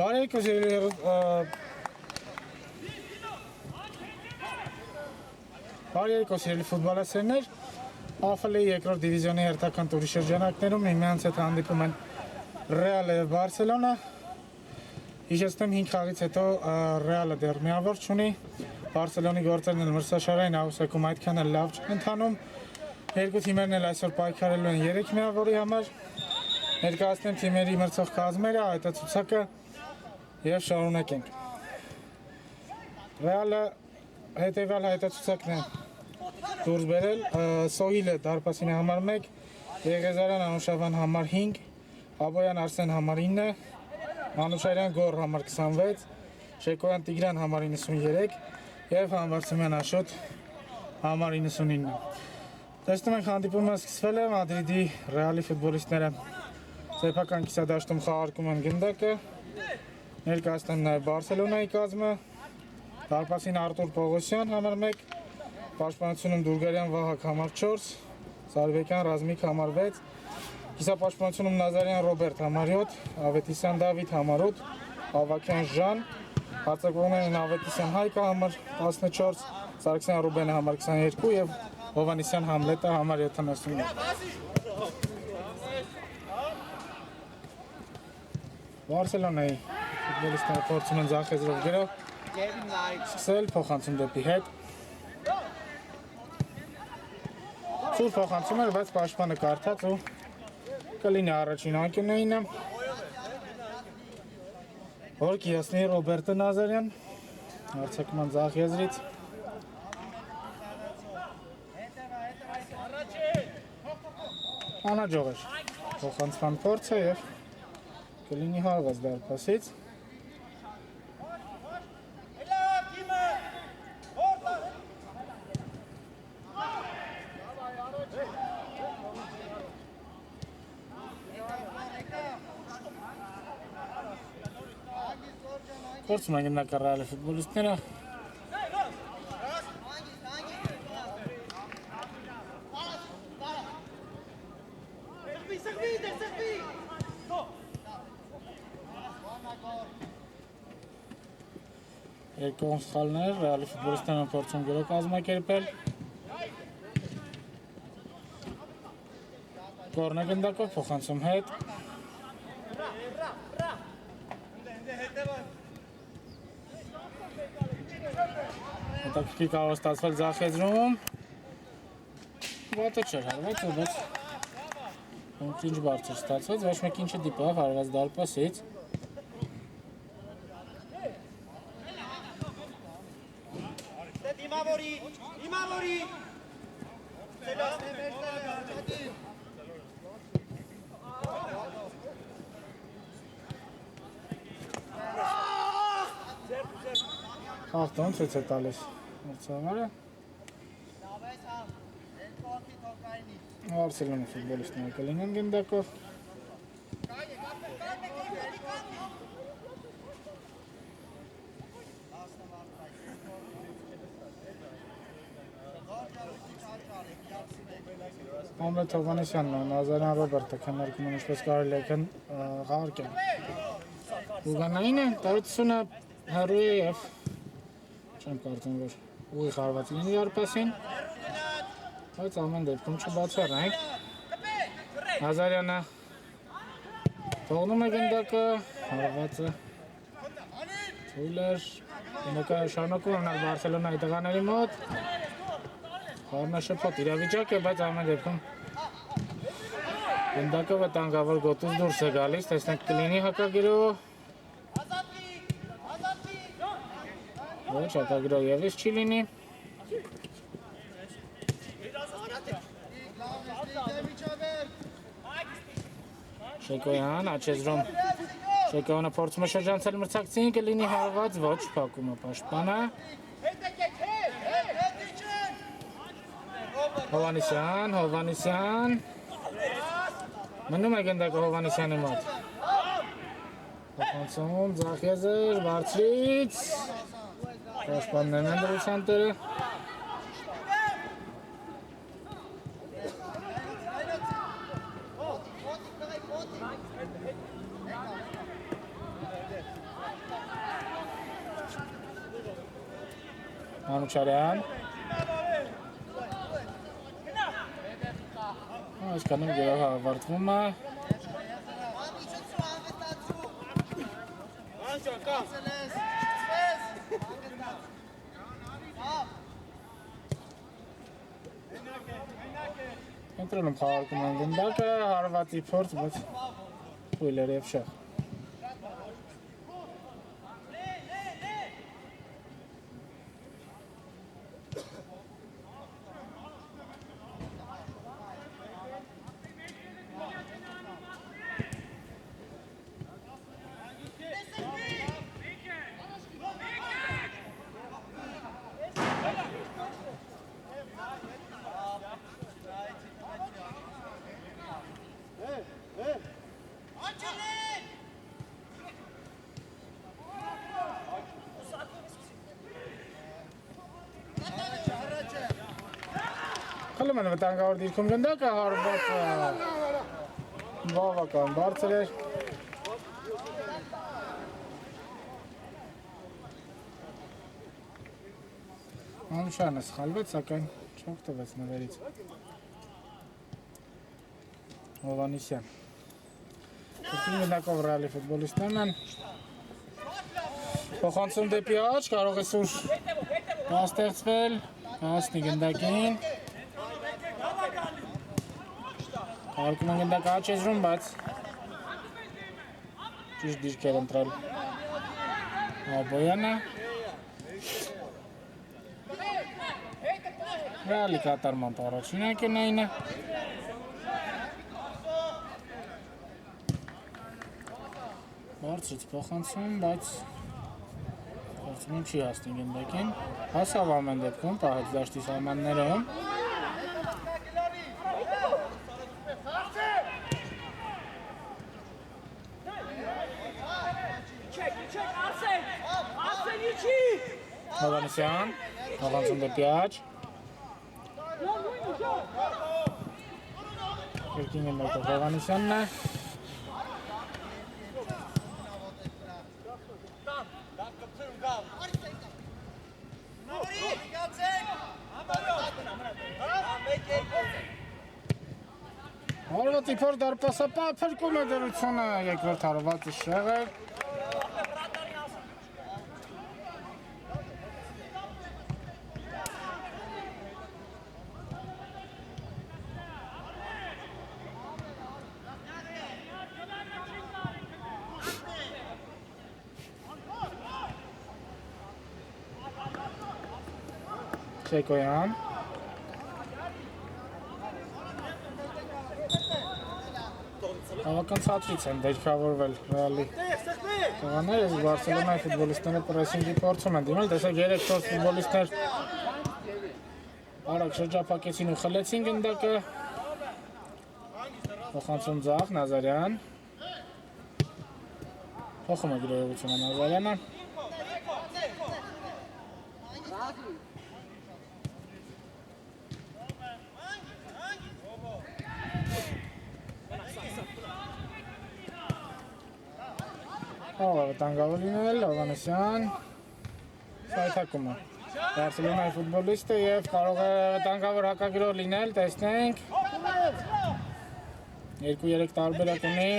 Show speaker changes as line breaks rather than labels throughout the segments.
Բարեկո սիրելի ֆուտբոլասերներ, AFL-ի երկրորդ դիվիզիոնի հերթական տուրի շրջանակներում միմյանց հետ հանդիպում են Ռեալը և Բարսելոնա։ Հիշեցնեմ 5 խաղից հետո Ռեալը դեռ միավոր չունի, Բարսելոնի գործերն էլ մրցաշարային աղյուսակում այդքան էլ լավ չեն ընթանում։ Երկու թիմերն էլ այսօր պայքարելու են 3 միավորի համար։ Ներկայացնեմ թիմերի մրցող կազմերը, հայտարարությունը և շարունակենք։ Ռեալը հետևյալ հայտարարությունն է դուրս բերել, Սոհիլը դարպասինի համար 1, Եղեզարյան Անուշավան համար 5, Աբոյան Արսեն համար 9, Մանուշարյան Գոր համար 26, Շեկոյան Տիգրան համար 93 և Համբարձումյան Աշոտ համար 99։ Տեսնում ենք հանդիպումը սկսվել է, Մադրիդի Ռեալի ֆուտբոլիստները սեփական կիսադաշտում խաղարկում են գնդակը, ներկայացնեմ նաև Բարսելոնայի կազմը, դարպասին Արտուր Պողոսյան համար 1, պաշտպանությունում Դուրգարյան Վահակ համար 4, Սարվեկյան Ռազմիկ համար 6, կիսապաշտպանությունում Նազարյան Ռոբերտ համար 7, Ավետիսյան Դավիթ համար 8, Ավակյան Ժան, հարձակվողներն Ավետիսյան Հայկը համար 14, Սարգսյան Ռուբենը համար 22 և Հովանեսյան Համլետը համար 79։ Բարսելոնայի ֆուտբոլիստները փորձում են ձախեզրով գրով սկսել փոխանցում դեպի հետ։ Սուր փոխանցում էր, բայց պաշտպանը կարդաց ու կլինի առաջին անկյունայինը։ Որ կիասնի Ռոբերտը Նազարյան, հարձակման ձախ եզրից։ Անհաջող էր փոխանցման փորձը և կլինի հարված դարպասից։ Փորձում են գնդակը Ռեալի ֆուտբոլիստները։ Երկու սխալներ, Ռեալի ֆուտբոլիստները փորձում գրով կազմակերպել։ Կորնե գնդակով փոխանցում հետ։ Հետաքրքիր կարող է ստացվել ձախեզրում։ Վատը չէր հարված, բայց ինչ բարձր ստացվեց, ոչ մեկին չդիպավ հարված դարպասից։ Խաղթոն ցույց է տալիս մրցավարը։ Բարսելոնի ֆուտբոլիստները կլինեն գնդակով։ Համլետ Հովանեսյանն ու Նազարյան Ռոբերտը քննարկում են ինչպես կարելի է խաղարկել։ Ուղանային է, տարածությունը հեռու է և չեմ կարծում, որ ուղի խաղված լինի դարպասին, բայց ամեն դեպքում չբացառենք։ Նազարյանը թողնում է գնդակը, հարվածը թույլ էր, գնդակը շարունակում է մնալ Բարսելոնայի տղաների մոտ, խառնաշփոթ իրավիճակ է, բայց ամեն դեպքում գնդակը վտանգավոր գոտուց դուրս է գալիս, տեսնենք կլինի հակագիրով։ Ոչ, հակագրով ևս չի լինի։ Շեկոյան, աչեզրում Շեկոյանը փորձում է շրջանցել մրցակցին, կլինի հարված, ոչ, փակում է պաշտպանը։ Հովանեսյան, մնում է գնդակը Հովանեսյանի մոտ։ Փոխանցում, ձախ եզր, բարձրից։ Պաշտպաններն են դրության տերը։ Մանուչարյան Այսքանում գերով ավարտվում է Ընտրոնում խաղարկում են գնդակը, հարվածի փորձ, բայց ուիլեր և շաղ Խլում են վտանգավոր դիրքում գնդակը, հարվածը բավական բարձր էր Մանուչյանը սխալվեց, սակայն չօգտվեց նվերից Հովանիսյան Կրկին գնդակով ռեալի ֆուտբոլիստներն են Փոխանցում դեպի աջ, կարող է սուր ստեղծվել, հասնի գնդակին Հարկում են գնդակը աջ եզրում, բայց ճիշտ դիրք էր ընտրել Աբոյանը Ռեալի կատարման առաջին անկյունայինը Բարձրից փոխանցում, բայց փոխանցում չի հասնի գնդակին Հասավ ամեն դեպքում, պահեց դաշտի սահմաններում Հովանեսյան, հովանցում դեպի աջ Կրկին գնդակով Հովանեսյանն է Հարվածի փոր դարպասապա փրկում է դրությունը երկրորդ հարվածը շեղը Շեկոյան Հավական ցածրից են դերքավորվել ռեալի տղաները, իսկ Բարսելոնայի ֆուտբոլիստները պրեսինգի փորձում են դիմել, տեսեք 3-4 ֆուտբոլիստներ արագ շրջափակեցին ու խլեցին գնդակը Փոխանցում ձախ, Նազարյան Փոխում է գրողությունը Նազարյանը Վտանգավոր լինել, Հովանեսյան Սայթակում է Բարսելոնայի ֆուտբոլիստը և կարող է վտանգավոր հակագրող լինել, տեսնենք 2-3 տարբերակ ունի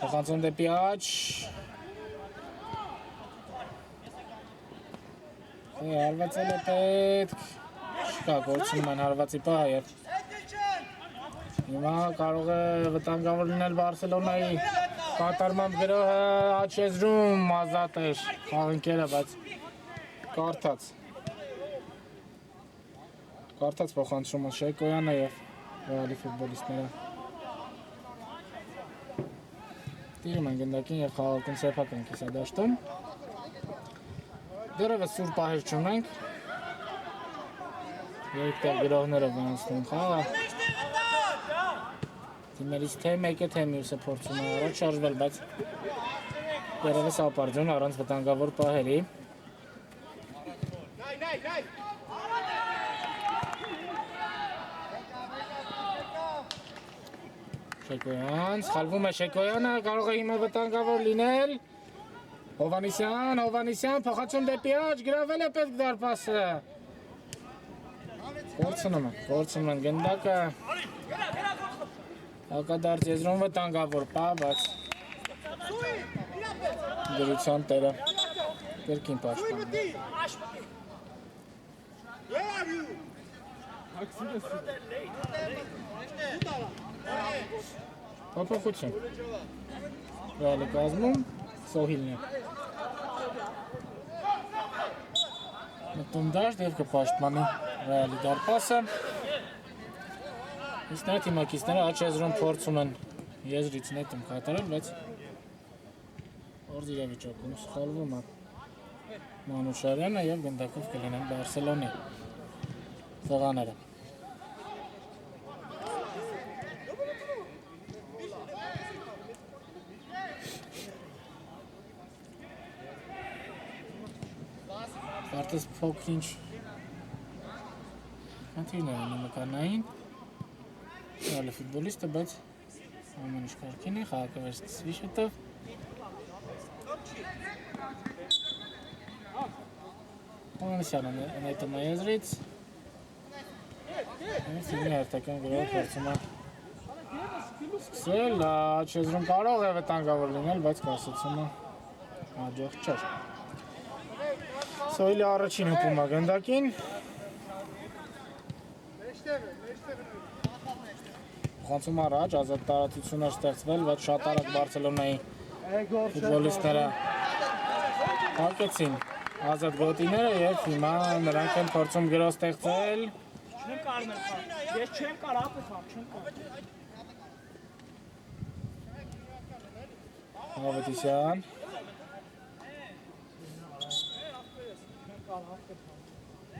Փոխանցում դեպի աջ Հարվածել է պետք Չկա, գործում են հարվածի պահ և Հիմա կարող է վտանգավոր լինել Բարսելոնայի կատարմամբ գրողը աջ եզրում ազատ էր խաղընկերը, բայց կարդաց փոխանցումը Շեկոյանը և ռեալի ֆուտբոլիստները տիրում են գնդակին և խաղարկում սեփակ են կիսադաշտում դեռևս սուր պահեր չունենք երկտեղ գրողները վանցնում խաղը Թիմերից թե մեկը, թե մյուսը փորձում է առաջ շարժվել, բայց երևս ապարդյուն առանց վտանգավոր պահերի Շեկոյան, սխալվում է Շեկոյանը, կարող է հիմա վտանգավոր լինել Հովանիսյան, փոխացում դեպի աջ, գրավել է պետք դարպասը։ Կորցնում են գնդակը։ Հակադարձ եզրում վտանգավոր պա, բայց դրության տերը կրկին պաշտպանում։ Փոփոխություն։ Ռեալի կազմում Սոհիլն է։ Մտնում դաշտ և կպաշտպանի Ռեալի դարպասը։ Իսկ նրա թիմակիցները աջ եզրում փորձում են եզրից նետում կատարել, բայց օրձ իրավիճակում սխալվում է Մանուշարյանը և գնդակով կլինեն Բարսելոնի տղաները։ Կարծես փոքր-ինչ խնդիրներ ունի մկանային Ռեալի ֆուտբոլիստը, բայց ամեն ինչ կարգին է, խաղակը վերսկսվի շուտով։ Հովանեսյանը նետում է եզրից։ Ֆիլմի հերթական գրով փորձում է սկսել, աջ եզրում կարող է վտանգավոր լինել, բայց կասեցումը հաջող չէր։ Սոհիլի առաջին հպում է գնդակին։ Խանցում առաջ, ազատ տարածություն էր ստեղծվել, բայց շատ արագ Բարսելոնայի ֆուտբոլիստները հակեցին ազատ գոտիները և հիմա նրանք են փորձում գրոհ ստեղծել։
Ես չեմ կար ապուխամ, չեմ կար։
Ավետիսյան։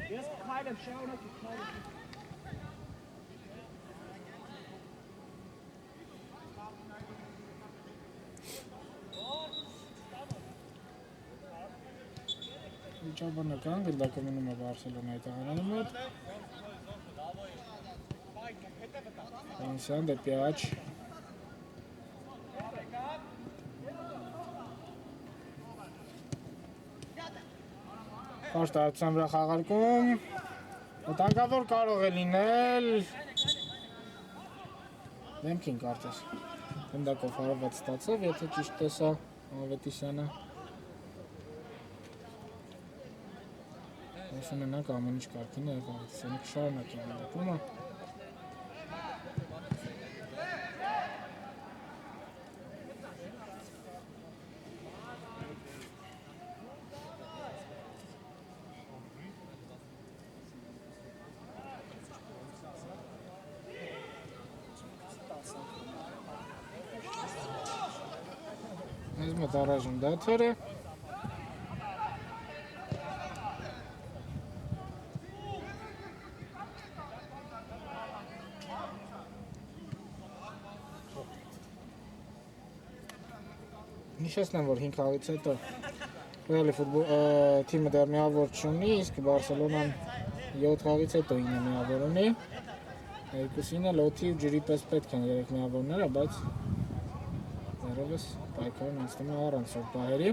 Ես քայլեմ, շարունակի, քայլեմ։
Վիճաբանական գնդակը մնում է Բարսելոնայի տղաների մոտ։ Հովանեսյան դեպի աջ։ Կարճ տարածության վրա խաղարկում։ Վտանգավոր կարող է լինել։ Դեմքին կարծես։ Գնդակով հարված ստացավ, եթե ճիշտ տեսա Ավետիսյանը։ Ես ունենանք ամեն ինչ կարգին է, Ավետիսյանը կշարունակի գնդակումը։ Մեզ մոտ առայժմ դադար է։ Հիշեցնեմ, որ 5 խաղից հետո Ռեալի թիմը դեռ միավոր չունի, իսկ Բարսելոնան 7 խաղից հետո 9 միավոր ունի։ Երկուսինը լոթի ու ջրի պես պետք են 3 միավորները, բայց դեռևս պայքարն անցնում է առանց սուր պահերի։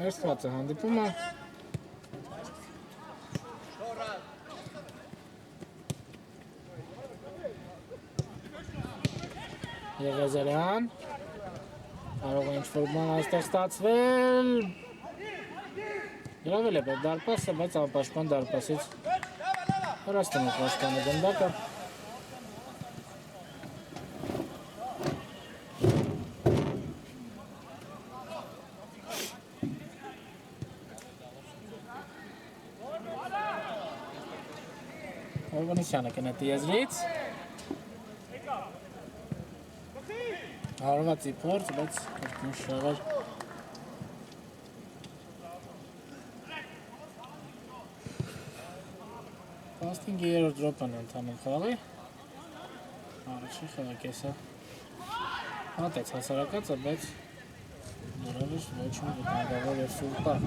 Հերթված է հանդիպումը։ Եղեզարյան, կարող է ինչ-որ բան այստեղ ստացվել։ Գրավել է պետ դարպասը, բայց անպաշտպան դարպասից հեռացնում է պաշտպանը գնդակը։ Հովանեսյանը կնետի եզրից։ Հարվածի փորձ, բայց կրկին շեղեր։ Պաստինգի երրորդ րոպեն ընթանում խաղի։ Առաջի խաղակեսը հատեց հասարակածը, բայց դեռևս ոչ մի վտանգավոր և սուր պահ։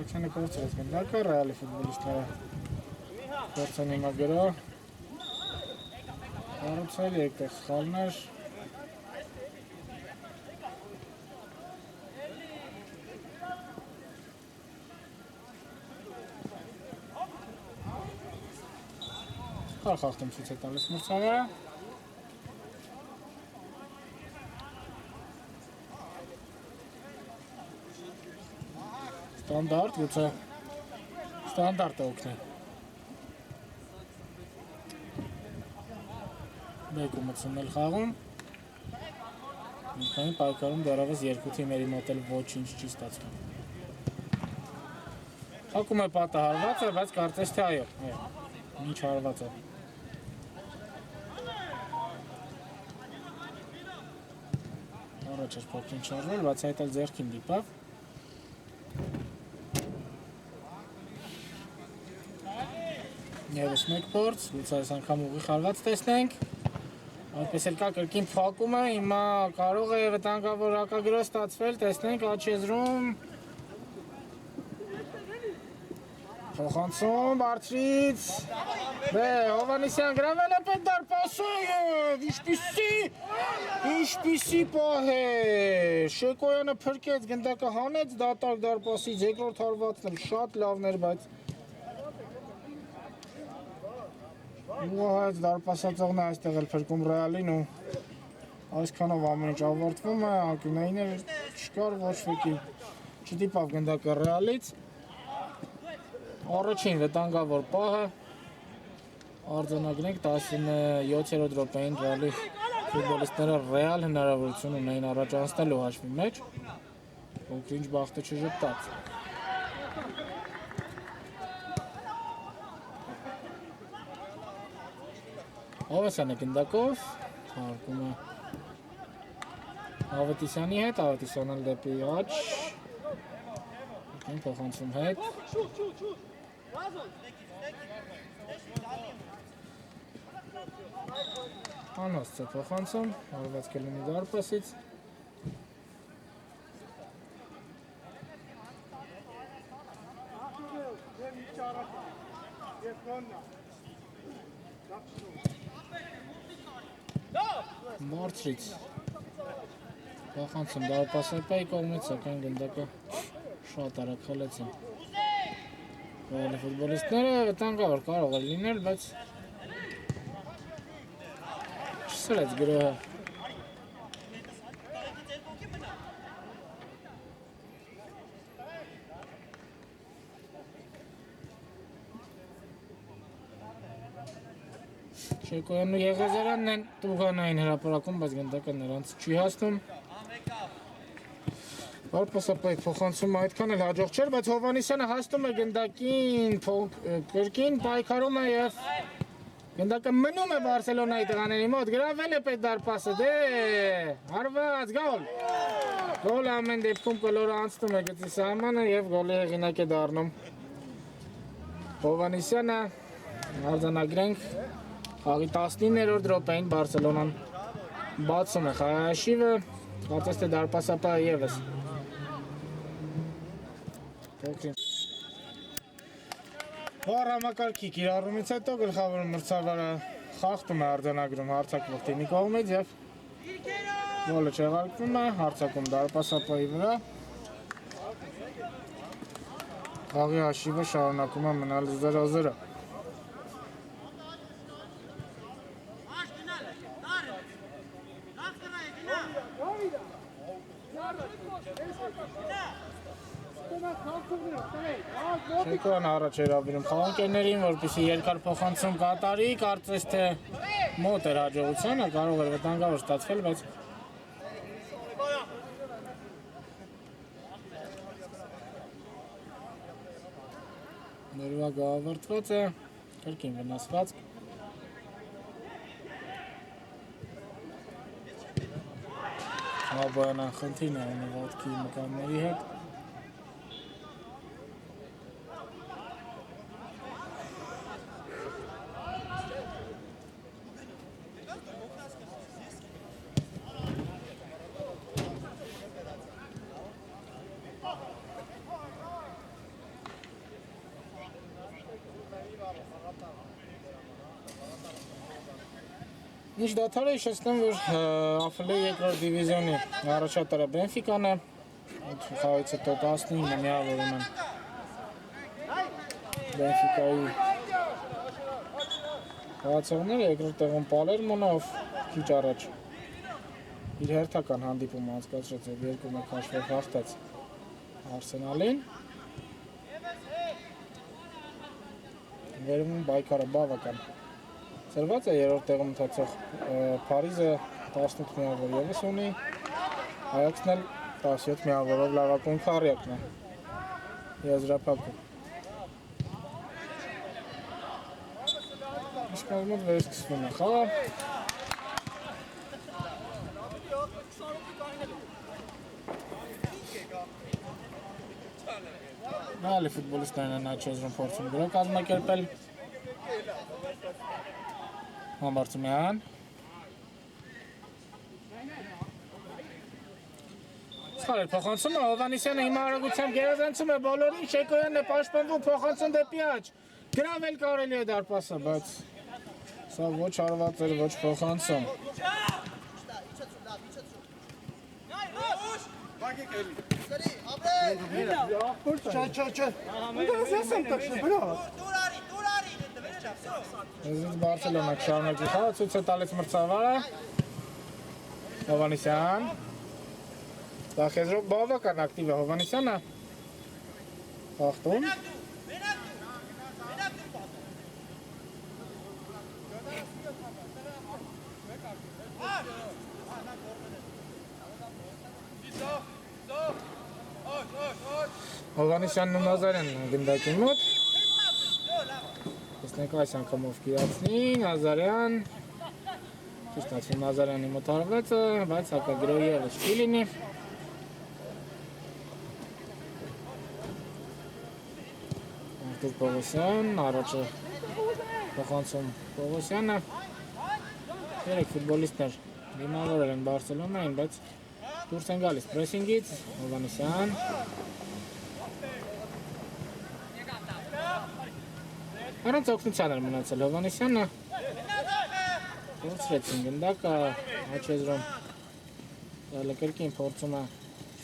Ալեքսանդր կորցրեց գնդակը, Ռեալի ֆուտբոլիստները կորցան հիմա գրո կառուցել երկտեղ սխալներ Սխալ խախտում ցույց է տալիս մրցավարը Ստանդարտ, գուցե ստանդարտ է օգնի Բեկու մտցնել խաղում Ինքային պայքարում դեռևս երկու թիմերի մոտ էլ ոչինչ չի ստացվում Հակում է պատը հարված է, բայց կարծես թե այո Ինչ հարված է Առաջ էր փոքրին շարժվել, բայց այդ էլ ձեռքին դիպավ Եվս մեկ փորձ, լույս այս անգամ ուղիղ հարված տեսնենք Այդպես էլ կա կրկին փակում է, հիմա կարող է վտանգավոր հակագրոհ ստացվել, տեսնենք աջ եզրում Փոխանցում բարձրից Հովհաննիսյան գրավել է պետ դարպասը եւ ինչպիսի պահ է Շեկոյանը փրկեց գնդակը հանեց դատարկ դարպասից երկրորդ հարվածն էլ շատ լավն էր, բայց Ուղղահայց դարպասածողն է այստեղ էլ փրկում Ռեալին ու այսքանով ամեն ինչ ավարտվում է, անկյունային էլ չկար ոչ ոքի չդիպավ գնդակը Ռեալից Առաջին վտանգավոր պահը արձանագրենք 17-րդ րոպեին Ռեալի ֆուտբոլիստները ռեալ հնարավորություն ունեին առաջ անցնելու հաշվի մեջ փոքր ինչ բախտը չժպտաց Ավետիսյանը գնդակով, հարկում է Ավետիսյանի հետ, Ավետիսյանը դեպի աջ Փոխանցում հետ Անհաստ է փոխանցում, հարված կլինի դարպասից Բարձրից Փոխանցում դարպասեպայի կողմից, սակայն գնդակը շատ արագ խլեցին Ռեալի ֆուտբոլիստները վտանգավոր կարող է լինել, բայց չսրեց գրոհը Շեկոյանն ու Եղեզարանն են տուգանային հրապարակում, բայց գնդակը նրանց չի հասնում Դարպասապայի փոխանցումը այդքան էլ հաջող չէր, բայց Հովհաննիսյանը հասնում է գնդակին, կրկին պայքարում է և գնդակը մնում է Բարսելոնայի տղաների մոտ, գրավել է պետ դարպասը, հարված, գոլ Գոլը ամեն դեպքում կլորը անցնում է գծի սահմանը և գոլի հեղինակ է դառնում Հովհաննիսյանը արձանագրենք Խաղի 19-րդ րոպեին Բարսելոնան բացում է խաղաշիվը, կարծես թե դարպասապահը ևս Վառ համակարգի կիրառումից հետո գլխավոր մրցավարը խախտում է արձանագրում հարձակվող թիմի կողմից և գոլը չեղարկվում է, հարձակում դարպասապահի վրա Խաղի հաշիվը շարունակում է մնալ 0-0 Շեկոյանը առաջ էր ավիրում խաղանկերներին, որպեսզի երկար փոխանցում կատարի, կարծես թե մոտ էր հաջողությանը, կարող էր վտանգավոր ստացվել, բայց ներվագը ավարտված է, կրկին վնասված Աբոյանան խնդիրն է ունի ոտքի մկանների հետ Ինչ դադարը հիշեցնեմ, որ ԱՖԼ երկրորդ դիվիզիոնի առաջատարը Բենֆիկան է, խաղից հետո 19 միավորում են Բենֆիկայի խաղացողները, երկրորդ տեղում Պալերմոն է, ով քիչ առաջ իր հերթական հանդիպումը անցկացրեց եւ 2-1 հաշվով հաղթեց Արսենալին։ Վերևում Բայկարը բավական ծրված է, երրորդ տեղում մտածող Փարիզը 18 միավոր ևս ունի, Այաքսն էլ 17 միավորով լավագույն քառյակն է եզրափակում։ Իսկ մոտ վերսկսվում է խաղը։ Նայելի ֆուտբոլիստներն են աչեզրում փորձում գրոհ կազմակերպել։ Համբարձումյան։ Սխալ փոխանցումը Հովհաննիսյանը հիմա արագությամբ գերազանցում է բոլորին, Շեկոյանն է պաշտպանվում, փոխանցում դեպի աջ։ Գրավել կարելի է դարպասը, բայց սա ոչ արված էր, ոչ փոխանցում։ Եզից Բարսելոնա շարունակի խաղը, ցույց է տալիս մրցավարը։ Հովհաննիսյան։ Դախեզրով բավական ակտիվ է Հովհաննիսյանը։ Հաղթում։ Հովհաննիսյանն ու Նազարյանն գնդակի մոտ։ Տեսնենք այս անգամով կիրացնի, Նազարյան։ Ճիշտ ասում Նազարյանի մոտ արվեց է, բայց հակագրոհի ևս չի լինի։ Արտուր Պողոսյան, առաջը փոխանցում Պողոսյանը։ Երեք ֆուտբոլիստներ դիմավորել են Բարսելոնային, բայց դուրս են գալիս պրեսինգից, Հովհաննիսյան։ Առանց օգնության էր մնացել Հովհաննիսյանը։ Փորձվեցին գնդակը, աչեզրում կրկին փորձում է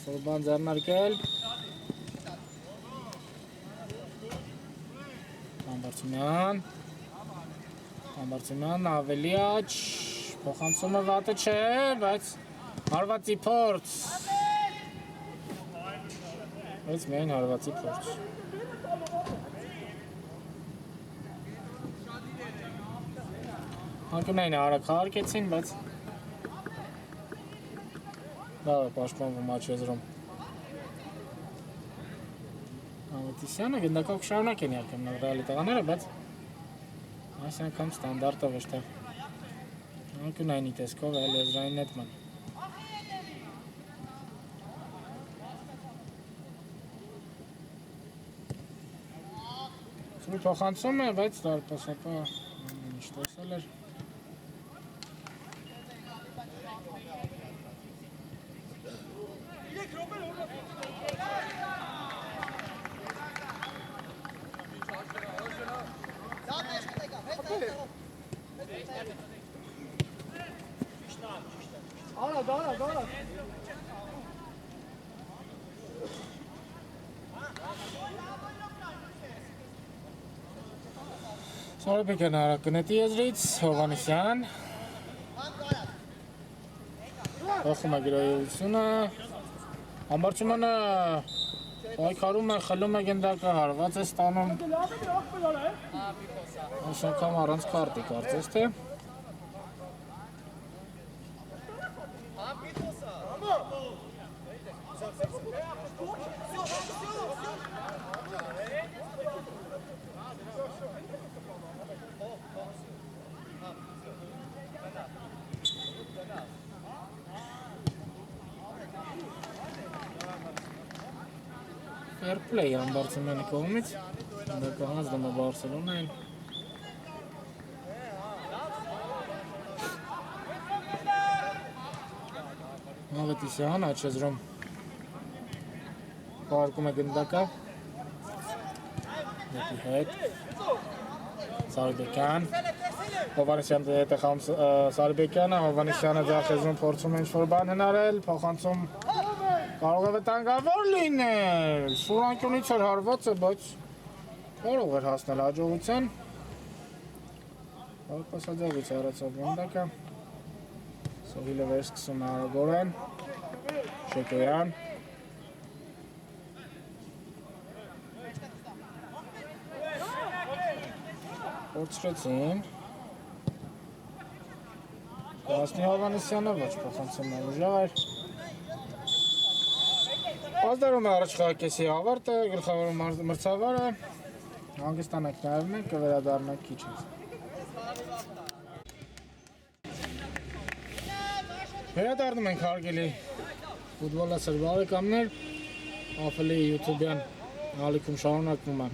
շորբան ձեռնարկել։ Համբարձումյան ավելի աջ, փոխանցումը վատը չէ, բայց հարվածի փորձ։ Բայց միայն հարվածի փորձ։ Անկյունային արագ հարկեցին, բայց լավ է պաշտպանվում աչեզրում Ավետիսյանը, գնդակով կշարունակ են յարկեմ ռեալի տղաները, բայց այս անգամ ստանդարտը ոչ թե անկյունայինի տեսքով էլ եզրային նետման։ Սուրի փոխանցում է, բայց դարպասապա ինչ տեսել էր։ Դարա։ Սորոպիկն արագ կնետի եզրից, Հովհաննիսյան։ Հոխում է գրոյությունը։ Համբարձումանը պայքարում է, խլում է գնդակը, հարված է ստանում։ Այս անգամ առանց քարտի կարծես թե։ Fair play Համբարձումյանի կողմից, դա հանձնում է Բարսելոնային։ Ավետիսյան աչեզրում պարկում է գնդակը, դեպի հետ, Սարդեկյան, Հովանեսյանը հետ է խամ Սարբեկյանը, Հովանեսյանը ձախեզում փորձում է ինչ-որ բան հնարել, փոխանցում կարող է վտանգավոր լինել, Սուրանկյունից էր հարված է, բայց կարող էր հասնել հաջողության, պասաջավից արացավ գնդակը, Սողիլը վեր սկսում է արագորեն, Շեկոյան, Փորձրեցին, Կասնի Հովանեսյանը ոչ փոխանցում է ուժար, Ազդարում է առաջ խաղակեսի ավարտը, գլխավոր մրցավարը, հանգստանանք նաև մենք, կվերադառնանք քիչ ինձ։ Վերադառնում ենք հարգելի ֆուտբոլասեր բարեկամներ, AFL-ի YouTube-յան ալիքում շարունակվում է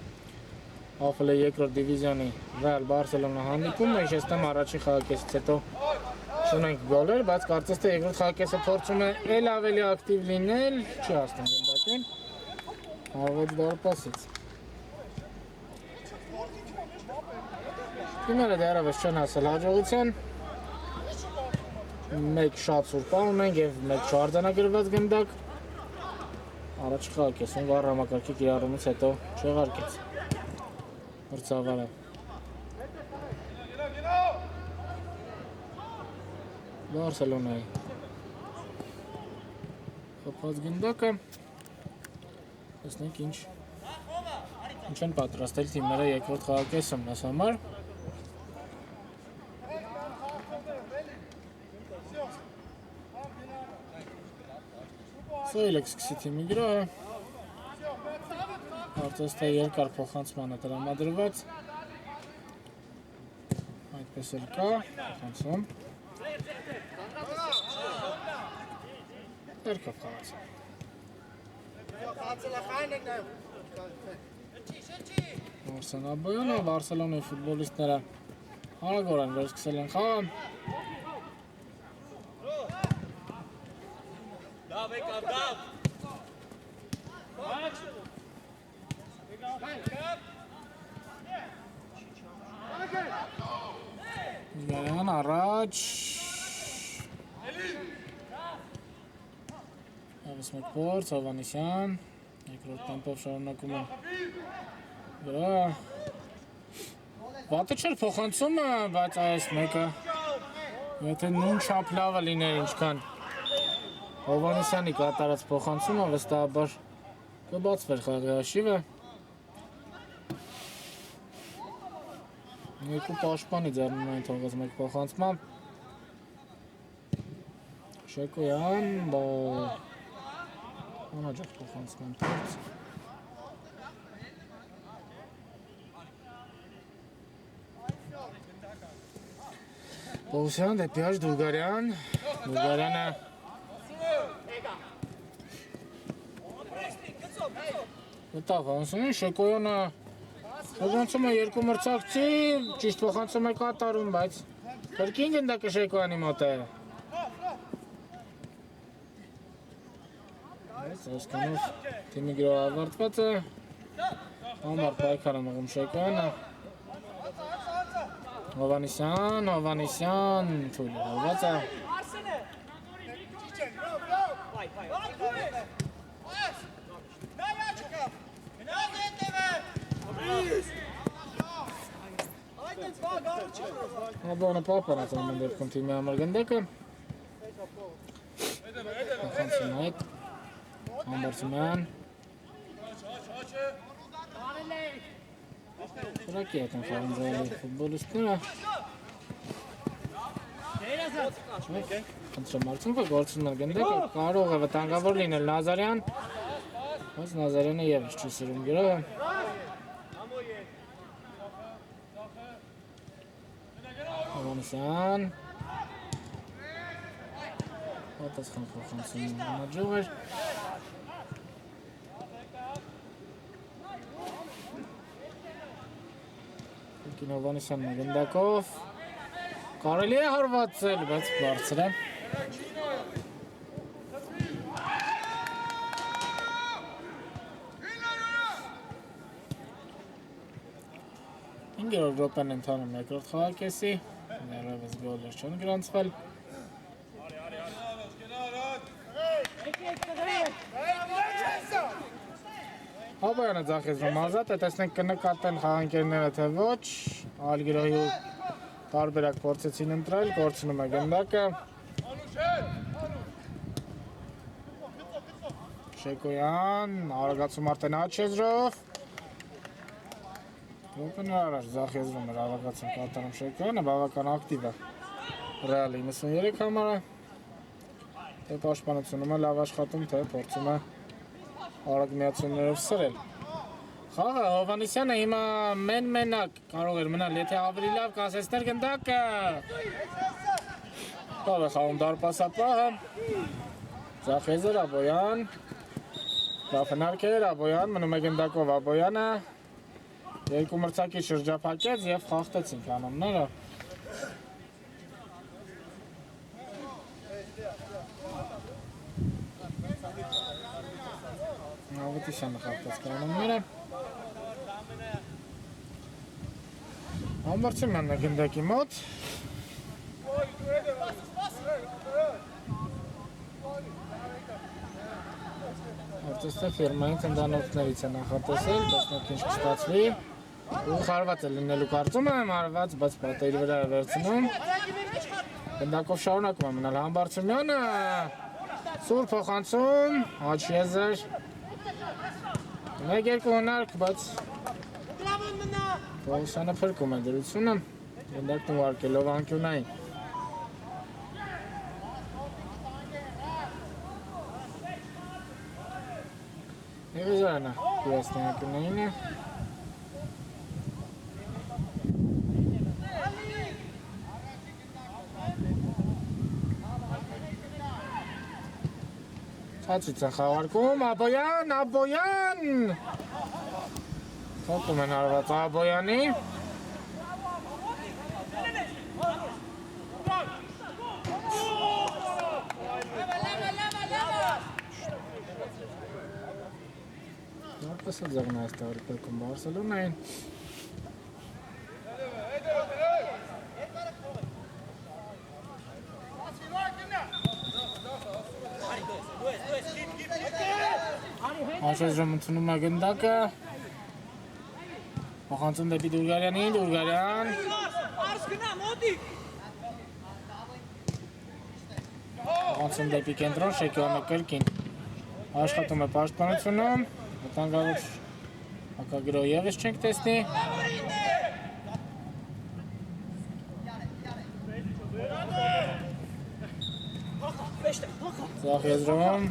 AFL-ի երկրորդ դիվիզիոնի Real Barcelona հանդիպումը, հիշեցնեմ առաջին խաղակեսից հետո չունենք գոլեր, բայց կարծես թե երկրորդ խաղակեսը փորձում է էլ ավելի ակտիվ լինել, չի հասնում գնդակին, հարվեց դարպասից։ Թիմերը դեռևս չեն հասել հաջողության, մեկ շատ սուր պահ ունենք և մեկ չարձանագրված գնդակ, առաջ խաղակեսում վառ համակարգի կիրառումից հետո չեղարկեց մրցավարը։ Բարսելոնայի խփված գնդակը, տեսնենք ինչ են պատրաստել թիմերը երկրորդ խաղակեսում մեզ համար։ Սոյլը կսկսի թիմի գրոհը, կարծես թե երկար փոխանցման է տրամադրված, այդպես էլ կա, փոխանցում։ Երկով խաղացը։ Արսեն Աբոյանը, Բարսելոնայի ֆուտբոլիստները արագորեն վերսկսել են խաղը։ Գարյան առաջ Եվս մեկ փորձ, Հովանեսյան երկրորդ տեմպով շարունակում է գրոհ Վատը չէր փոխանցումը, բայց այս մեկը եթե նույն չափ լավը լիներ ինչքան Հովանեսյանի կատարած փոխանցումը վստահաբար կբացվեր խաղի հաշիվը Երկու պաշտպանի ձեռնունային թողած մեկ փոխանցմամբ Շեկոյան, անհաջող փոխանցման փորձ Պողոսյան դեպի աջ Դուլգարյան, Դուլգարյանը Վտավ անցում են, Շեկոյանը փոխանցում է երկու մրցակցի, ճիշտ փոխանցում է կատարում, բայց կրկին գնդակը Շեկոյանի մոտ է Այսքանով թիմի գրոհը ավարտված է, համար պայքար է մղում Շեկոյանը Հովանեսյան, թույլ է հալված է Աբոյանը պապանած ամեն դեպքում թիմի համար գնդակը Նախանցում այդ Համբարձումյան Կրակի հետ են խաղում ձայլի ֆուտբոլիստները Խնդրեմ արդյունքը գործում է գնդակը կարող է վտանգավոր լինել Նազարյան բայց Նազարյանը ևս չի սրում գրոհը Հովանեսյան Պատասխան փոխանցում հաջող էր Կին Հովանեսյանն է գնդակով կարելի է հարվածել, բայց բարձր է 5-րդ րոպեն ընթանում երկրորդ խաղակեսի, ներևս գոլեր չեն գրանցվել։ Աբոյանը ձախեզրում ազատ է, տեսնենք կնկատեն խաղանկերները թե ոչ, Ալգիրոյու տարբերակ փորձեցին ընտրել, կորցնում է գնդակը։ Շեկոյան, արագացում արդեն աչեզրով։ Րոպեն առաջ ձախեզրում էր արագացում կատարում Շեկոյանը, բավական ակտիվ է Ռեալ 93 համարը։ Թե պաշտպանությունում է լավ աշխատում, թե փորձում է արագ միացումներով սրել։ Խաղը Հովհաննիսյանը հիմա մենակ կարող էր մնալ, եթե ավելի լավ կասեցներ գնդակը։ Լավ է խաղում դարպասապահը։ Ձախեզր Աբոյան։ Լավ հնարքեր, Աբոյան, մնում է գնդակով Աբոյանը։ Երկու մրցակի շրջափակեց և խախտեցին կանոնները։ Ավետիսյանը խախտեց կանոնները։ Ամբարձումյանն է գնդակի մոտ։ Արտեստը ֆիրմային տնտանոթներից է նախատեսել, տեսնենք ինչ կստացվի։ Ու հարված է լինելու կարծում եմ, հարված, բայց պատերի վրա է վերցնում։ Գնդակով շարունակում է մնալ Համբարձումյանը։ Սուր փոխանցում, Աչիեզեր։ 1-2 հնարք, բայց Պողոսյանը փրկում է դրությունը, գնդակն ուղարկելով անկյունային։ Եվեզարանը պիասնի անկյունայինը։ Հացից են խաղարկում, Աբոյան! Թոքում են հարված Աբոյանի։ Նորպես է ձեղն այստեղ ռիպերքում Բարսելոնային։ Աչեզրում ընդունում է գնդակը, փոխանցում դեպի Դուրգարյանին, Դուրգարյան։ Փոխանցում դեպի կենտրոն, Շեկոյանը կրկին աշխատում է պաշտպանությունում, վտանգավոր հակագրող ևս չենք տեսնի։ Ձախեզրում,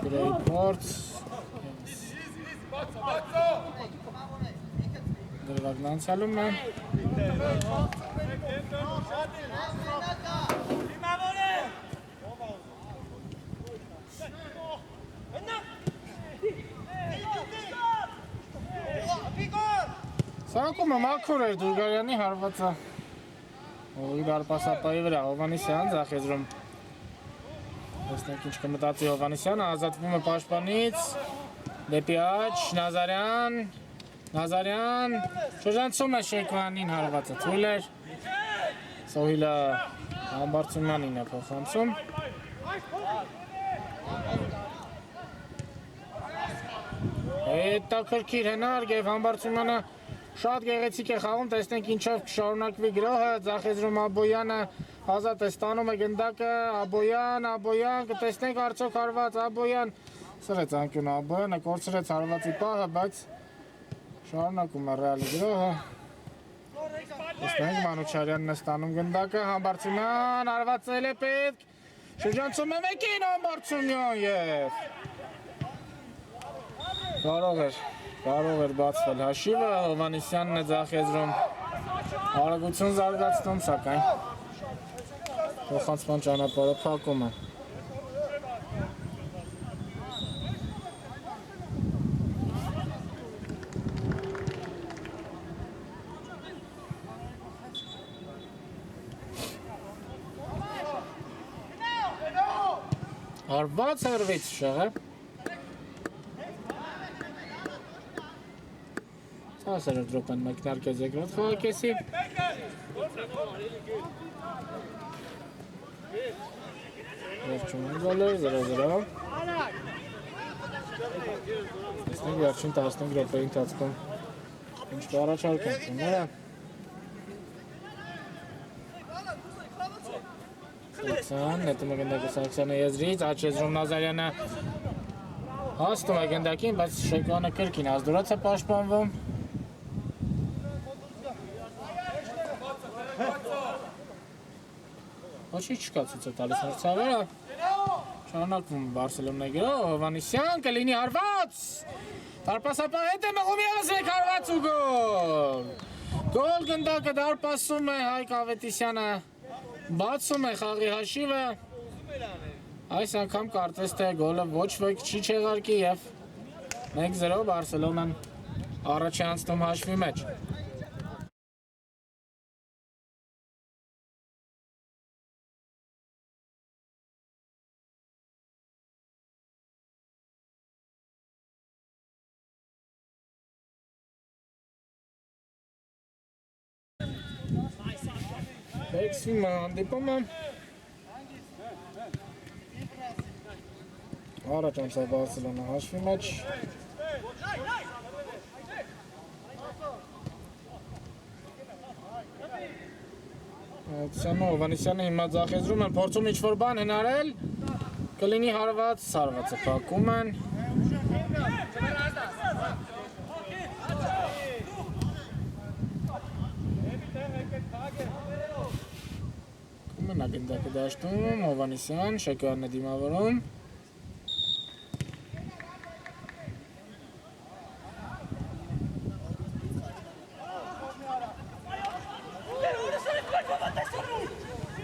գրոյի փորձ, դրվագն անցյալում է։ Սակումը մաքուր էր Դուրգարյանի հարվածը։ Ուղի դարպասապայի վրա, Հովհաննիսյան ձախեզրում։ Տեսնենք ինչ կմտածի Հովհաննիսյանը, ազատվում է պաշտպանից, դեպի աջ, Նազարյան, շրջանցում է Շեկոյանին հարվածը, թույլ էր, Սոհիլը Համբարձումյանին է փոխանցում։ Հետաքրքիր հնարք և Համբարձումյանը շատ գեղեցիկ է խաղում, տեսնենք ինչով կշարունակվի գրոհը, ձախեզրում Աբոյանը ազատ է ստանում է գնդակը, Աբոյան, կտեսնենք արդյոք հարված, Աբոյան, սրեց անկյունը Աբոյանը, կորցրեց հարվածի պահը, բայց շարունակում է Ռեալի գրոհը։ Տեսնենք Մանուչարյանն է ստանում գնդակը, Համբարձումյան, հարվածել է պետք, շրջանցում է մեկին Համբարձումյան և կարող էր բացվել հաշիվը, Հովհաննիսյանն է ձախեզրում, արագություն զարգացնում, սակայն փոխանցման ճանապարհը փակում է։ Հարված հրվից շեղը։ 10-րդ րոպեն մեկնարկեց երկրորդ խաղակեսի։ Վերջում են գոլը 0-0։ Տեսնենք վերջին 15 րոպեի ընթացքում ինչ կառաջարկեն խմբերը։ Սարգսյան, նետում է գնդակը Սարգսյանը եզրից, աջ եզրում Նազարյանը հասնում է գնդակին, բայց Շեկյանը կրկին ազդուրած է պաշտպանվում։ Ոչինչ չկա ցույց է տալիս մրցավերը։ Շարունակվում Բարսելոնայի գրով, Հովհաննիսյան կլինի հարված։ Դարպասապահ հետ է մղում ևս մեկ հարված ու գոլ։ Գոլ գնդակը դարպասում է Հայկ Ավետիսյանը, բացում է խաղի հաշիվը։ Այս անգամ կարծես թե գոլը ոչ ոք չի չեղարկի եւ 1-0 Բարսելոնան առաջ է անցնում հաշվի մեջ։ Բեքսվում է հանդիպումը։ Առաջ անցավ Բարսելոնա հաշվի մեջ։ Հովհաննիսյանը հիմա ձախեզրում են, փորձում ինչ-որ բան հնարել, կլինի հարված, սարվածը փակում են։ Գնդակը դաշտում, Հովհաննիսյան, Շեկյանն է դիմավորում։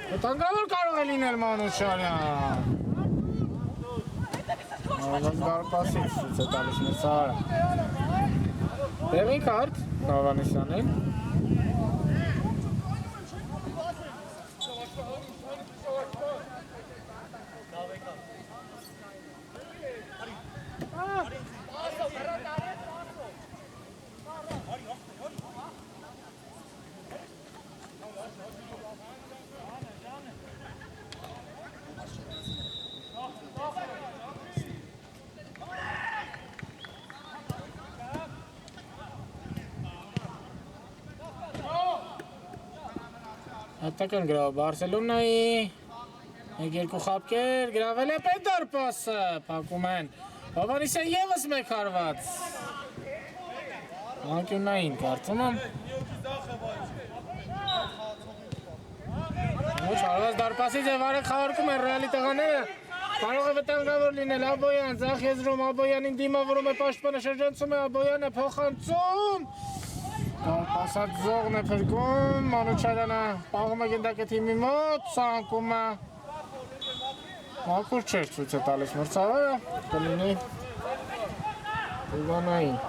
Վտանգավոր կարող է լինել Մանուշարյան։ Դարպասից ցույց է տալիս մրցավարը։ Դեղին քարտ Հովհաննիսյանին։ Հատական գրավ Բարսելոնայի, 1-2 խապկեր, գրավել է պետ դարպասը, պակում են, Հովհաննիսյան ևս մեկ հարված, անկյունային կարծում եմ, ոչ հարված դարպասից և արեք խաղարկում են ռեալի տղաները, կարող է վտանգավոր լինել Աբոյան, ձախ եզրում Աբոյանին դիմավորում է պաշտպանը, շրջանցում է Աբոյանը, փոխանցում, Դարպասած զողն է փրկում, Մանուչարյանը պաղում է գնդակը թիմի մոտ, սանկում է, մաքուր չէր ցույց է տալիս մրցավարը, կլինի ուղանային։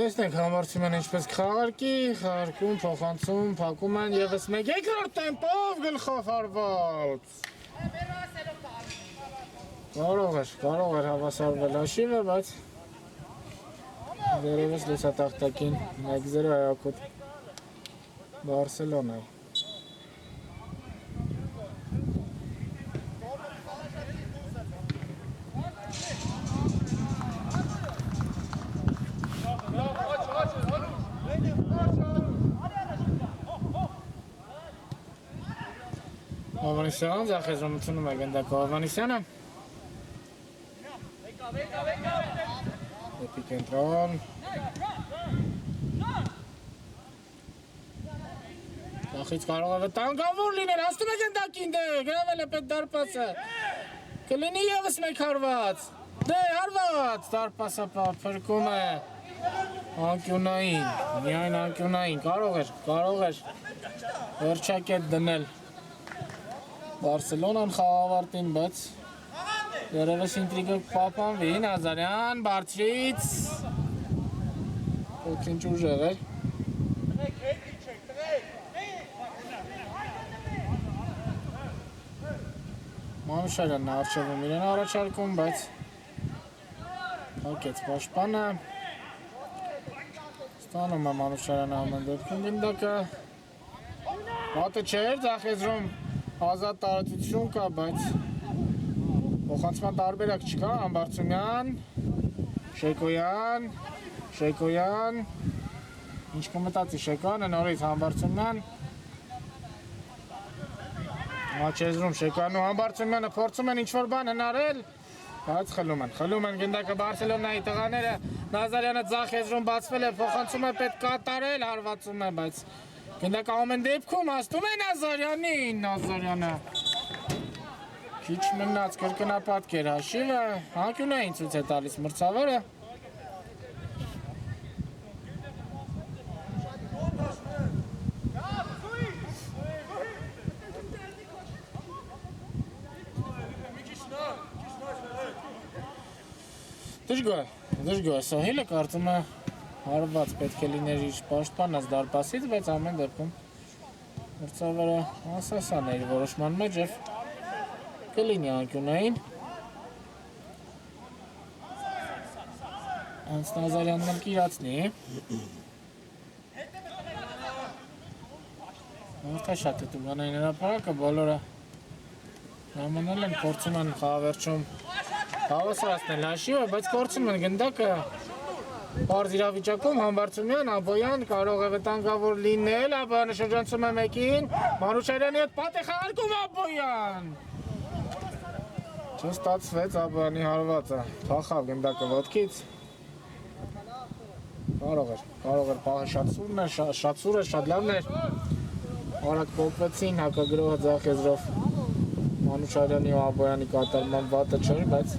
Տեսնենք համարցում են ինչպես կխաղարկի, խաղարկում, փոխանցում, փակում են ևս մեկ երկրորդ տեմպով գլխով հարված։ Կարող էր հավասարվել հաշիվը, բայց դերևս լուսատախտակին 1-0 հայակոտ Բարսելոնայի։ Հովհաննիսյան, ձախեզրում մտնում է գնդակը Հովհաննիսյանը։ Դեպի կենտրոն։ Ախից կարող է վտանգավոր լինել, հաստում է գնդակին դե, գրավել է պետ դարպասը։ Կլինի ևս մեկ հարված։ Դե հարված, դարպասը փրկում է։ Անկյունային, միայն անկյունային, կարող էր վերջակետ դնել Բարսելոնան խաղավարտին, բայց երևս ինտրիգը պապանվի, Նազարյան, բարձրից ոքինչ ուժեղ էր Մանուշարյանն արջևում իրեն առաջարկում, բայց հակեց պաշտպանը Ստանում է Մանուշարյանը ամեն դեպքում գնդակը Հատը չէր, ձախեզրում ազատ տարածություն կա, բայց փոխանցման տարբերակ չկա, Համբարձումյան, Շեկոյան, ինչ կմտածի Շեկոյանը, նորից Համբարձումյան, Աչեզրում Շեկոյանն ու Համբարձումյանը փորձում են ինչ-որ բան հնարել, բայց խլում են գնդակը Բարսելոնայի տղաները, Նազարյանը ձախեզրում բացվել է, փոխանցում է պետք կատարել, հարվածում է, բայց գնդակը ամեն դեպքում հաստում է Նազարյանին, Նազարյանը Քիչ մնաց կրկնապատկեր հաշիվը, անկյունային ցույց է տալիս մրցավարը Դժգոհ է Սահիլը, կարծում է հարված պետք է լիներ իր պաշտպանած դարպասից, բայց ամեն դեպքում մրցավարը ասասան է իր որոշման մեջ և կլինի անկյունային Անց Նազարյանն էլ կիրացնի Մարդաշատ է տուգանային հրապարակը, բոլորը նամանել են, փորձում են խաղավերջում հավասարացնել հաշիվը, բայց կորցնում են գնդակը Պարզ իրավիճակում Համբարձումյան, Աբոյան կարող է վտանգավոր լինել, Աբոյանը շրջանցում է մեկին, Մանուշարյանի հետ պատ է խաղարկում Աբոյան Չստացվեց Աբոյանի հարվածը, փախավ գնդակը ոտքից Կարող էր պահը շատ սուր էր, շատ լավն էր Արագ փոխվեցին հակագրողը ձախեզրով Մանուշարյանի ու Աբոյանի կատարման վատը չէր, բայց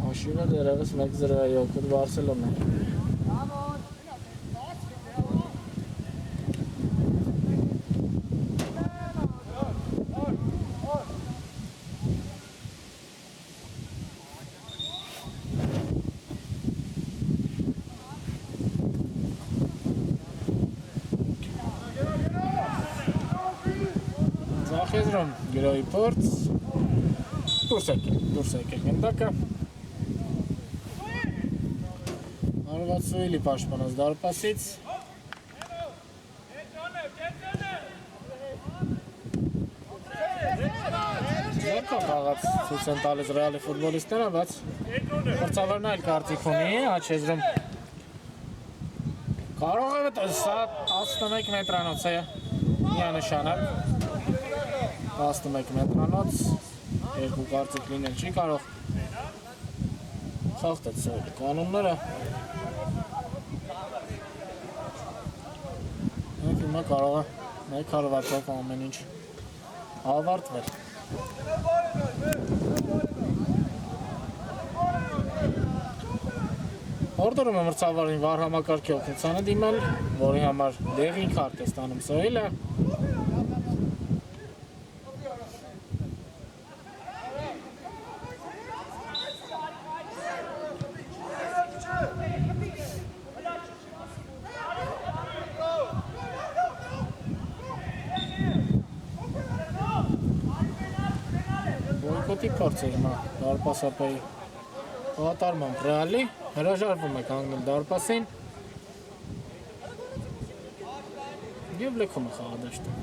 Հաշիվը դերևս 1-0 է յոքուտ Բարսելոնը Ձախեզրում գրոյի փորձ դուրս եկել գնդակը Սուիլի պաշտպանած դարպասից Երկով խաղաց ցույց են տալիս ռեալի ֆուտբոլիստները, բայց մրցավարն այլ կարծիք ունի, Աչեզրում կարող է սա 11 մետրանոց է միանշանակ 11 մետրանոց երկու կարծիք լինել չի կարող խախտեց Սուիլի կանոնները Հիմա կարող է մեկ հարվածով ամեն ինչ ավարտվել Օրդորում է մրցավարին վար համակարգի օգնությանը դիմել, որի համար դեղին քարտ է ստանում Սոհիլը Բոյկոտի փորձ է հիմա դարպասապեի կատարմամբ ռեալի, հրաժարվում է կանգնել դարպասին և լքում է խաղադաշտը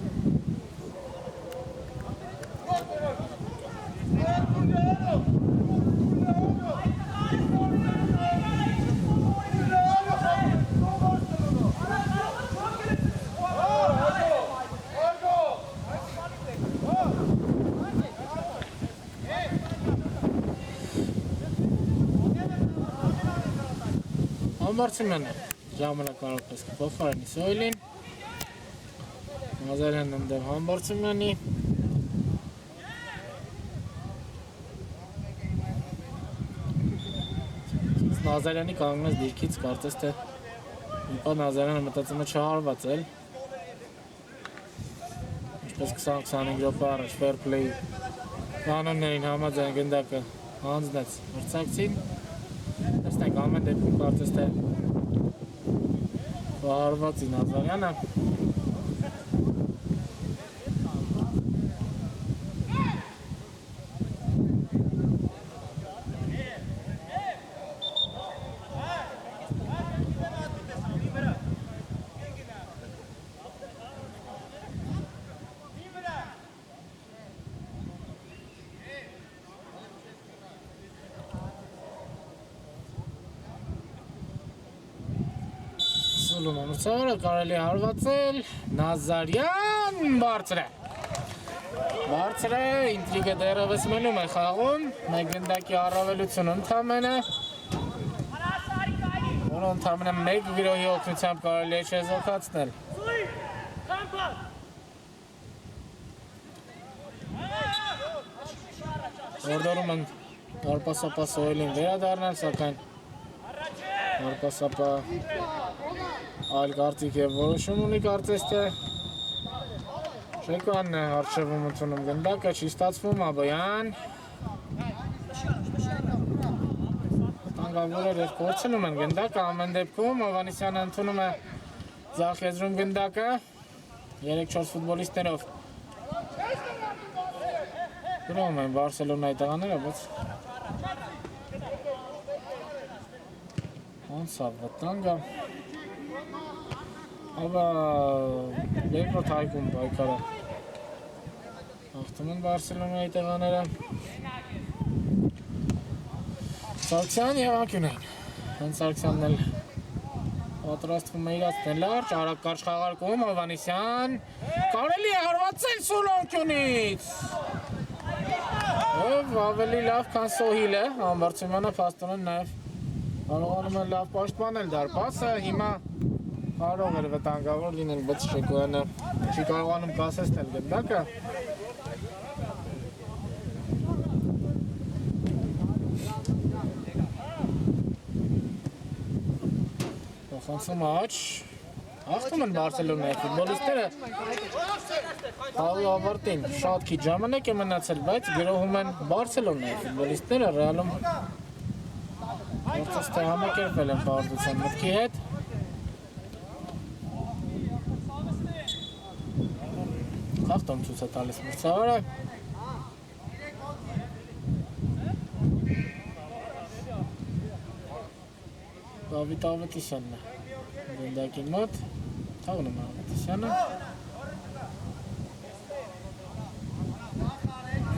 Համբարձումյանը ժամանակ կարող պես կփոխարինի Սոհիլին
Նազարյանն ընդդեմ Համբարձումյանի Նազարյանի կանգնած դիրքից կարծես թե Իպա Նազարյանը մտածում է չհարված էլ Ինչպես 20-25 րոպե առաջ fair play կանոններին համաձայն գնդակը հանձնեց մրցակցին Տեսնենք ամեն դեպքում կարծես թե հարված է Նազարյանը Մրցավարը կարելի հարվածել Նազարյան բարձր է Բարձր է, ինտրիգը դեռևս մնում է խաղում Մեկ գնդակի առավելություն ընդամենը Որը ընդամենը մեկ գրոհի օգնությամբ կարելի է չեզոքացնել Որդորում են Արպասապա Սոյլին վերադառնալ, սակայն Արպասապա Այլ կարծիք և որոշում ունի կարծես թե Շեկանն է հարցվում ընդունում գնդակը, չի ստացվում Աբոյան Տանգավորեր և կորցնում են գնդակը ամեն դեպքում Հովանեսյանը ընդունում է ձախ եզրում գնդակը 3-4 ֆուտբոլիստներով Գրում են Բարսելոնայի տղաները, բայց Անցավ վտանգը Աբա երկրորդ հայկում պայքարը հաղթում են Բարսելոնայի տղաները Սարգսյան և Անկյունային Հենց Սարգսյանն էլ պատրաստվում է իրացնել լարջ Արագ կարճ խաղարկում Հովանեսյան Կարելի է հարվածել Սուլ Անկյունից Եվ ավելի լավ քան Սոհիլը Համբարձումյանը փաստորեն նաև կարողանում է լավ պաշտպանել դարպասը Հիմա Կարող էր վտանգավոր լինել, բայց Շեկոյանը չի կարողանում կասեցնել գնդակը Փոխանցում աչ Հաղթում են Բարսելոնայի ֆուտբոլիստները Խաղի ավարտին շատ քիչ ժամանակ է մնացել, բայց գրոհում են Բարսելոնայի ֆուտբոլիստները Ռեալում Կարծես թե համակերպվել են պարտության մտքի հետ Հաղթում ցույց է տալիս մրցավարը Դավիթ Ավետիսյանն է գնդակի մոտ թաղնում է Ավետիսյանը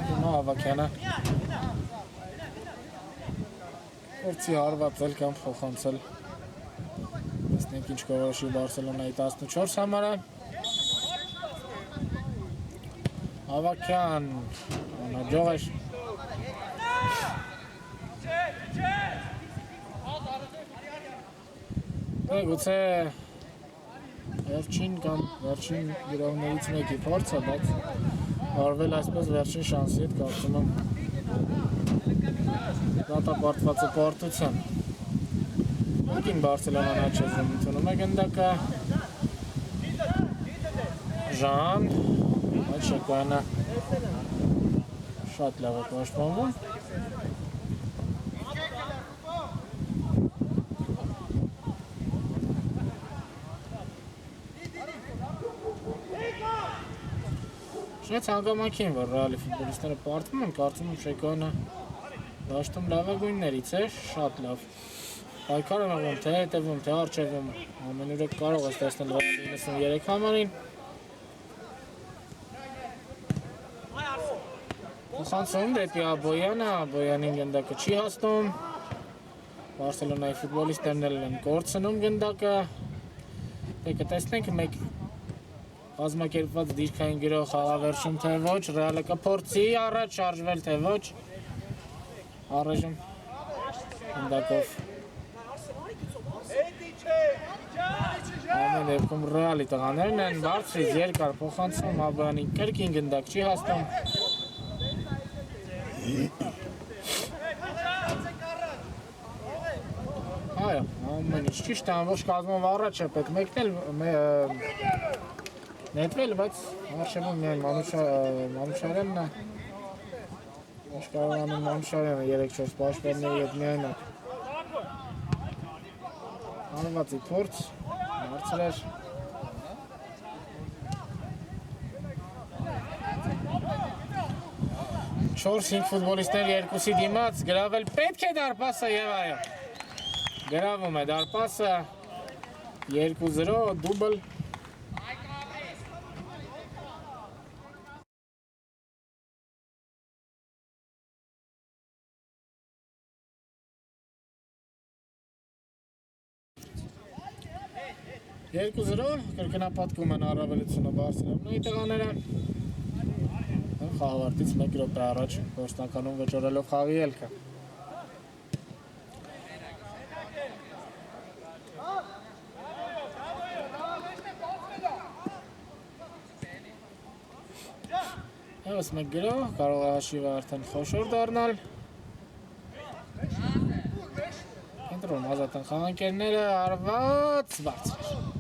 Հիմա Հավաքյանը Որցի հարվածել կամ փոխանցել Տեսնենք ինչ կորոշի Բարսելոնայի 14 համարը Հավաքյան Անաջող էր Գուցե վերջին կամ վերջին գրողներից մեկի փորձը, բայց արվել այսպես վերջին շանսի հետ կարծում եմ դատապարտված է պարտության Եկին Բարսելոնան աչեզում ընդունում է գնդակը Ժան Այդ Շեկոյանը շատ լավ է պաշտպանվում Շնեց հանգամանքին, որ ռեալի ֆուտբոլիստները պարտվում են, կարծում եմ Շեկոյանը դաշտում լավագույններից է, շատ լավ Պայքար է մղում, թե հետևում, թե առջևում ամենուրը կարող է տեսնել 93 համարին Փոխանցում դեպի Աբոյանը, Աբոյանին գնդակը չի հասնում Բարսելոնայի ֆուտբոլիստներն են կորցնում գնդակը Թե կտեսնենք մեկ կազմակերպված դիրքային գրող խաղավերջում թե ոչ, Ռեալը կփորձի առաջ շարժվել թե ոչ Առայժմ գնդակով Ամեն դեպքում ռեալի տղաներն են բարձրից երկար փոխանցում Աբոյանին կրկին գնդակ չի հասնում։ Այո, ամեն ինչ ճիշտ է, ամբողջ կազմով առաջ է պետք մեկնել նետվել, բայց արշավում միայն Մանուշարյանն է։ Ինչ կարող անում Մանուշարյանը 3-4 պաշտպանների հետ միայնակ։ Անվացի փորձ, բարձր էր։ Չորս 5 ֆուտբոլիստներ երկուսի դիմաց գրավել պետք է դարպասը եւ այո։ Գրավում է դարպասը 2-0 դուբլ։ Երկու զրո կրկնապատկում են առավելությունը Բարսելոնայի տղաները։ Խաղավարտից 1 րոպե առաջ գործնականում վճռելով խաղի ելքը։ Եվս 1 գրո, կարող է հաշիվը արդեն խոշոր դառնալ։ Կենտրոնում ազատ են խաղանկերները, արված բարձր։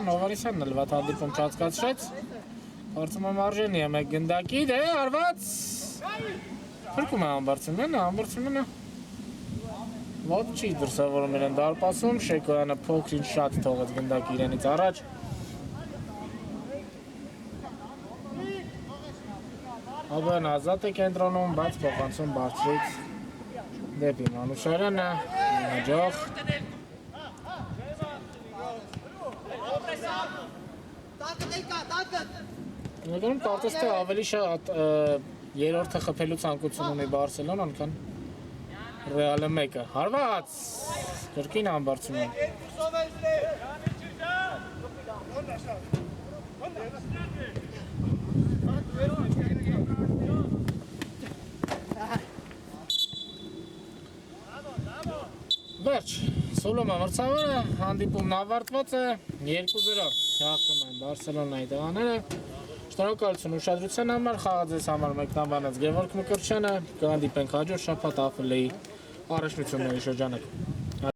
Նովանիսյանն էլ վատ հանդիպում չհասկացրեց, կարծում եմ արժանի է մեկ գնդակի, դե արված փրկում է Ամբարձումյանը ոտ չի դրսևորում իրեն դարպասում, Շեկոյանը փոքրինչ շատ թողեց գնդակի իրենից առաջ Աբոյանը ազատ է կենտրոնում, բայց փոխանցում բարձրից դեպի Մանուշարյանը, հաջող Նկարում կարծես թե ավելի շատ երրորդը խփելու ցանկություն ունի Բարսելոնան, քան Ռեալը մեկը։ Հարված! Կրկին Ամբարձումյան։ Վերջ, Սոլոմա մրցավարը հանդիպումն ավարտված է 2-0 հաղթում են Բարսելոնայի տղաները Շնորհակալություն ուշադրության համար, խաղը ձեզ համար մեկնաբանեց Գևորգ Մկրտչյանը, կհանդիպենք հաջորդ շաբաթ ԱՖԼ-ի առաջնությունների շրջանակում